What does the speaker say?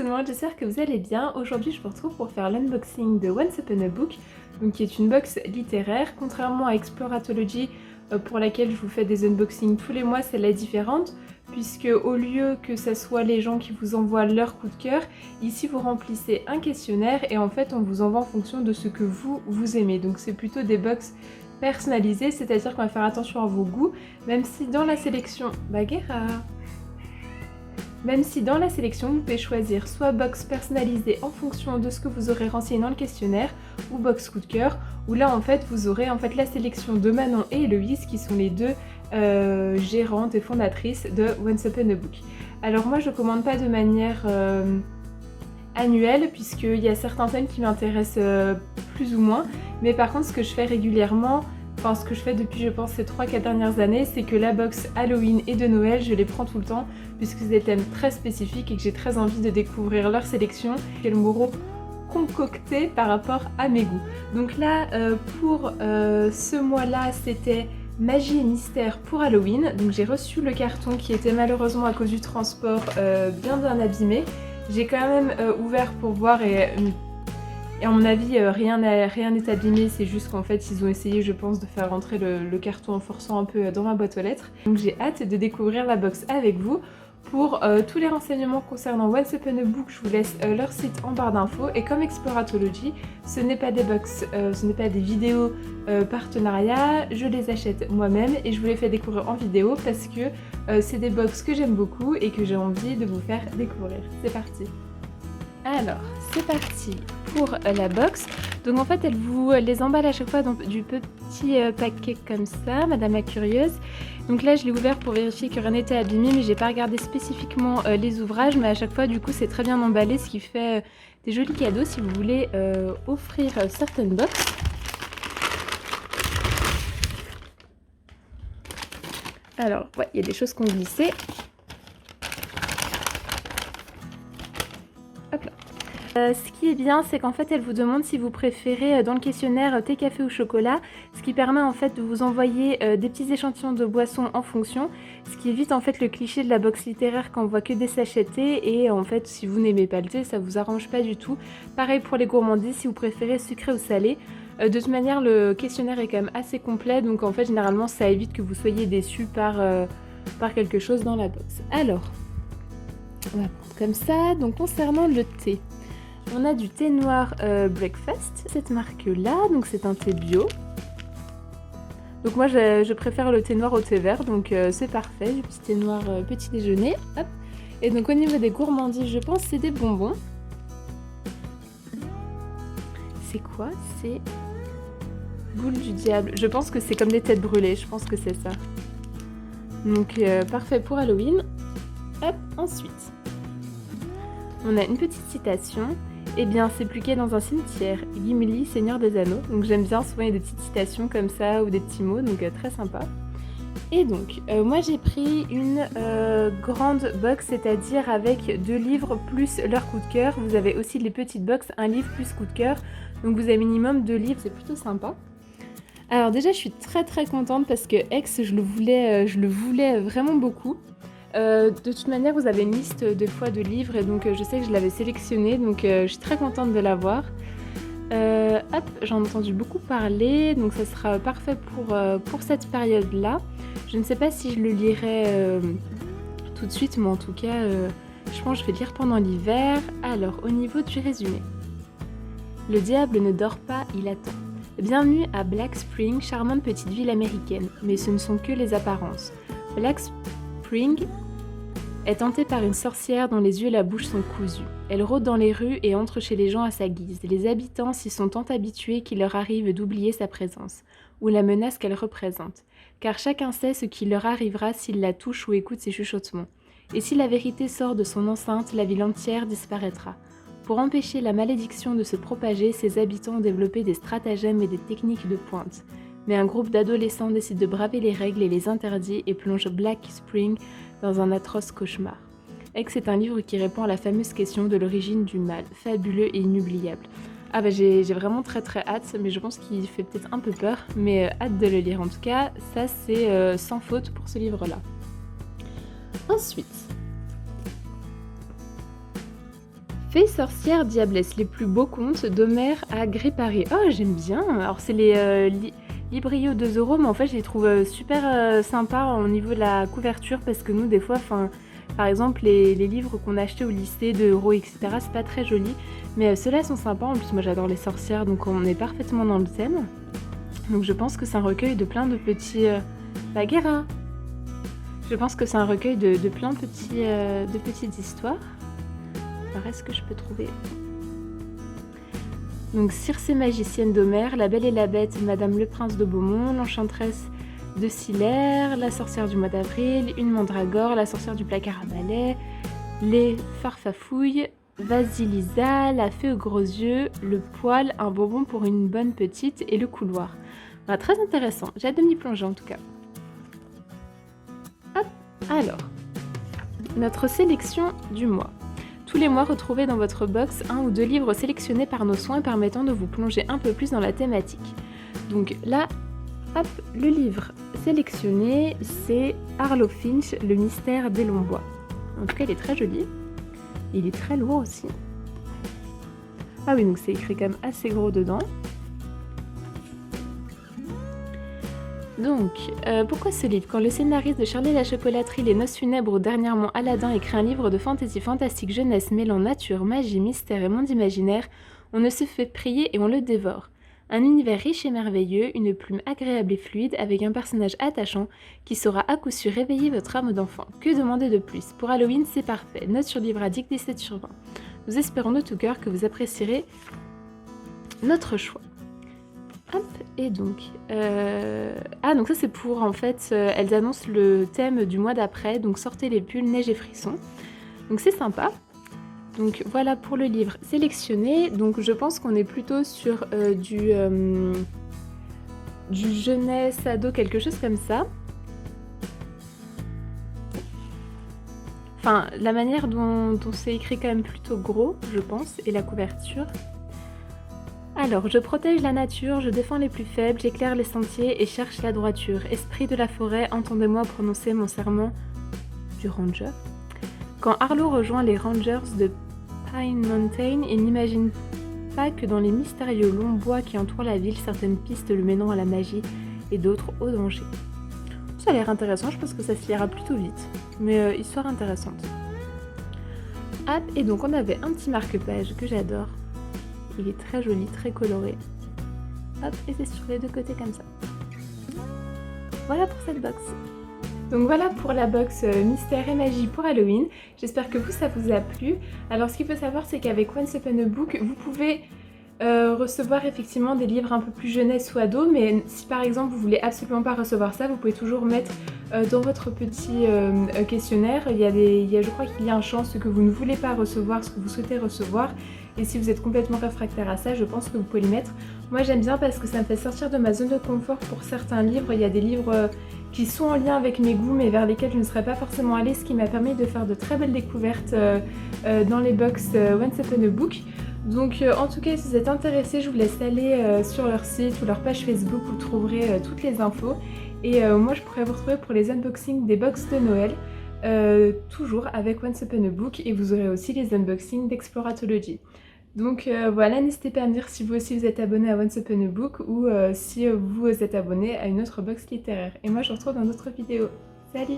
le monde, j'espère que vous allez bien. Aujourd'hui je vous retrouve pour faire l'unboxing de Once Upon a Book, donc qui est une box littéraire. Contrairement à Exploratology pour laquelle je vous fais des unboxings tous les mois, celle-là est différente, puisque au lieu que ce soit les gens qui vous envoient leur coup de cœur, ici vous remplissez un questionnaire et en fait on vous envoie en fonction de ce que vous aimez. Donc c'est plutôt des box personnalisées, c'est-à-dire qu'on va faire attention à vos goûts, même si dans la sélection... Même si dans la sélection, vous pouvez choisir soit box personnalisée en fonction de ce que vous aurez renseigné dans le questionnaire, ou box coup de cœur, où là en fait vous aurez la sélection de Manon et Héloïse qui sont les deux gérantes et fondatrices de Once Upon a Book. Alors moi je commande pas de manière annuelle puisqu'il y a certains thèmes qui m'intéressent plus ou moins, mais par contre ce que je fais régulièrement, ce que je fais depuis je pense ces 3-4 dernières années, c'est que la box Halloween et de Noël, je les prends tout le temps puisque c'est des thèmes très spécifiques et que j'ai très envie de découvrir leur sélection qu'elles m'auront concocté par rapport à mes goûts. Donc là, pour ce mois-là, c'était Magie et mystère pour Halloween. Donc j'ai reçu le carton qui était malheureusement à cause du transport bien abîmé. J'ai quand même ouvert pour voir et à mon avis, rien n'est abîmé, c'est juste qu'en fait, ils ont essayé, je pense, de faire rentrer le carton en forçant un peu dans ma boîte aux lettres. Donc j'ai hâte de découvrir la box avec vous. Pour tous les renseignements concernant Once Upon a Book, je vous laisse leur site en barre d'infos. Et comme Exploratology, ce n'est pas des box, ce n'est pas des vidéos partenariat, je les achète moi-même et je vous les fais découvrir en vidéo parce que c'est des box que j'aime beaucoup et que j'ai envie de vous faire découvrir. C'est parti! Alors, c'est parti pour la box. Donc en fait, elle vous les emballe à chaque fois dans du petit paquet comme ça, Madame la Curieuse. Donc là, je l'ai ouvert pour vérifier que rien n'était abîmé, mais j'ai pas regardé spécifiquement les ouvrages. Mais à chaque fois, du coup, c'est très bien emballé, ce qui fait des jolis cadeaux si vous voulez offrir certaines box. Alors, ouais, il y a des choses qui ont glissé. Hop là. Ce qui est bien, c'est qu'en fait, elle vous demande si vous préférez dans le questionnaire thé, café ou chocolat, ce qui permet en fait de vous envoyer des petits échantillons de boissons en fonction, ce qui évite en fait le cliché de la box littéraire quand on voit que des sachets de thé et en fait, si vous n'aimez pas le thé, ça vous arrange pas du tout. Pareil pour les gourmandises, si vous préférez sucré ou salé. De toute manière, le questionnaire est quand même assez complet, donc en fait, généralement, ça évite que vous soyez déçus par quelque chose dans la box. Alors, on va prendre comme ça. Donc concernant le thé, on a du thé noir Breakfast, cette marque-là, donc c'est un thé bio. Donc moi je préfère le thé noir au thé vert, donc c'est parfait, du petit thé noir petit déjeuner. Hop. Et donc au niveau des gourmandises, je pense c'est des bonbons. C'est quoi? C'est boule du diable. Je pense que c'est comme des têtes brûlées, je pense que c'est ça. Donc parfait pour Halloween. Hop, ensuite, on a une petite citation. Eh bien, c'est plus qu'est dans un cimetière, Gimli, Seigneur des Anneaux. Donc j'aime bien, souvent il y a des petites citations comme ça ou des petits mots, donc très sympa. Et donc, moi j'ai pris une grande box, c'est-à-dire avec 2 livres plus leur coup de cœur. Vous avez aussi les petites box, un livre plus coup de cœur. Donc vous avez minimum 2 livres, c'est plutôt sympa. Alors déjà, je suis très contente parce que Ex, je le voulais vraiment beaucoup. De toute manière, vous avez une liste de fois de livres et donc je sais que je l'avais sélectionné, donc je suis très contente de l'avoir. Hop, j'en ai entendu beaucoup parler, donc ça sera parfait pour cette période-là. Je ne sais pas si je le lirai tout de suite, mais en tout cas, je pense que je vais lire pendant l'hiver. Alors, au niveau du résumé. Le diable ne dort pas, il attend. Bienvenue à Black Spring, charmante petite ville américaine, mais ce ne sont que les apparences. Black Spring est tentée par une sorcière dont les yeux et la bouche sont cousus. Elle rôde dans les rues et entre chez les gens à sa guise. Les habitants s'y sont tant habitués qu'il leur arrive d'oublier sa présence, ou la menace qu'elle représente. Car chacun sait ce qui leur arrivera s'il la touche ou écoute ses chuchotements. Et si la vérité sort de son enceinte, la ville entière disparaîtra. Pour empêcher la malédiction de se propager, ses habitants ont développé des stratagèmes et des techniques de pointe. Mais un groupe d'adolescents décide de braver les règles et les interdits et plonge Black Spring dans un atroce cauchemar. Ex est un livre qui répond à la fameuse question de l'origine du mal, fabuleux et inoubliable. Ah bah j'ai vraiment très hâte, mais je pense qu'il fait peut-être un peu peur, mais hâte de le lire en tout cas. Ça c'est sans faute pour ce livre-là. Ensuite, Fée, sorcière, diablesse, les plus beaux contes d'Homère à Gré-Paré. Oh, j'aime bien. Alors, c'est les Librio 2 €, mais en fait, je les trouve super sympas au niveau de la couverture parce que nous, des fois, par exemple, les livres qu'on achetait au lycée de euros, etc., c'est pas très joli. Mais ceux-là sont sympas. En plus, moi, j'adore les sorcières, donc on est parfaitement dans le thème. Donc, je pense que c'est un recueil de plein de petits... Guérin. Je pense que c'est un recueil de plein de petites histoires. Alors, est-ce que je peux trouver... Donc, Circé magicienne d'Homère, La Belle et la Bête, Madame le Prince de Beaumont, l'Enchanteresse de Scyllaire, La Sorcière du mois d'avril, Une Mandragore, La Sorcière du placard à balai, Les Farfafouilles, Vasilisa, La Fée aux gros yeux, Le Poil, Un bonbon pour une bonne petite et Le Couloir. Voilà, très intéressant, j'ai hâte de m'y plonger en tout cas. Hop, alors, notre sélection du mois. Tous les mois, retrouvez dans votre box 1 ou 2 livres sélectionnés par nos soins permettant de vous plonger un peu plus dans la thématique. Donc là, hop, le livre sélectionné, c'est Arlo Finch, Le mystère des longs bois. En tout cas, il est très joli. Il est très lourd aussi. Ah oui, donc c'est écrit quand même assez gros dedans. Donc, pourquoi ce livre? Quand le scénariste de Charlie et la chocolaterie, Les Noces funèbres ou dernièrement Aladdin écrit un livre de fantasy fantastique jeunesse mêlant nature, magie, mystère et monde imaginaire, on ne se fait prier et on le dévore. Un univers riche et merveilleux, une plume agréable et fluide avec un personnage attachant qui saura à coup sûr réveiller votre âme d'enfant. Que demander de plus? Pour Halloween, c'est parfait. Note sur Livre Addict 17/20. Nous espérons de tout cœur que vous apprécierez notre choix. Hop, et donc... donc ça c'est pour, en fait, elles annoncent le thème du mois d'après, donc sortez les pulls, neige et frissons. Donc c'est sympa. Donc voilà pour le livre sélectionné. Donc je pense qu'on est plutôt sur du jeunesse, ado, quelque chose comme ça. Enfin, la manière dont c'est écrit quand même plutôt gros, je pense, et la couverture. Alors, je protège la nature, je défends les plus faibles, j'éclaire les sentiers et cherche la droiture. Esprit de la forêt, entendez-moi prononcer mon serment du ranger. Quand Arlo rejoint les Rangers de Pine Mountain, il n'imagine pas que dans les mystérieux longs bois qui entourent la ville, certaines pistes le mèneront à la magie et d'autres au danger. Ça a l'air intéressant, je pense que ça se lira plutôt vite, mais histoire intéressante. Hop, et donc on avait un petit marque-page que j'adore. Il est très joli, très coloré. Hop, et c'est sur les deux côtés comme ça. Voilà pour cette box. Donc voilà pour la box Mystère et Magie pour Halloween. J'espère que ça vous a plu. Alors ce qu'il faut savoir, c'est qu'avec Once Upon a Book, vous pouvez recevoir effectivement des livres un peu plus jeunesse ou ado, mais si par exemple vous voulez absolument pas recevoir ça, vous pouvez toujours mettre dans votre petit questionnaire, je crois qu'il y a une chance que vous ne voulez pas recevoir ce que vous souhaitez recevoir, et si vous êtes complètement réfractaire à ça, je pense que vous pouvez les mettre. Moi j'aime bien parce que ça me fait sortir de ma zone de confort pour certains livres. Il y a des livres qui sont en lien avec mes goûts mais vers lesquels je ne serais pas forcément allée, ce qui m'a permis de faire de très belles découvertes dans les box Once Upon a Book. Donc en tout cas, si vous êtes intéressés, je vous laisse aller sur leur site ou leur page Facebook, vous trouverez toutes les infos. Et moi je pourrais vous retrouver pour les unboxings des box de Noël, toujours avec Once Upon a Book, et vous aurez aussi les unboxings d'Exploratology. Donc voilà, n'hésitez pas à me dire si vous aussi vous êtes abonné à Once Upon a Book ou si vous êtes abonné à une autre box littéraire. Et moi je vous retrouve dans d'autres vidéos. Salut!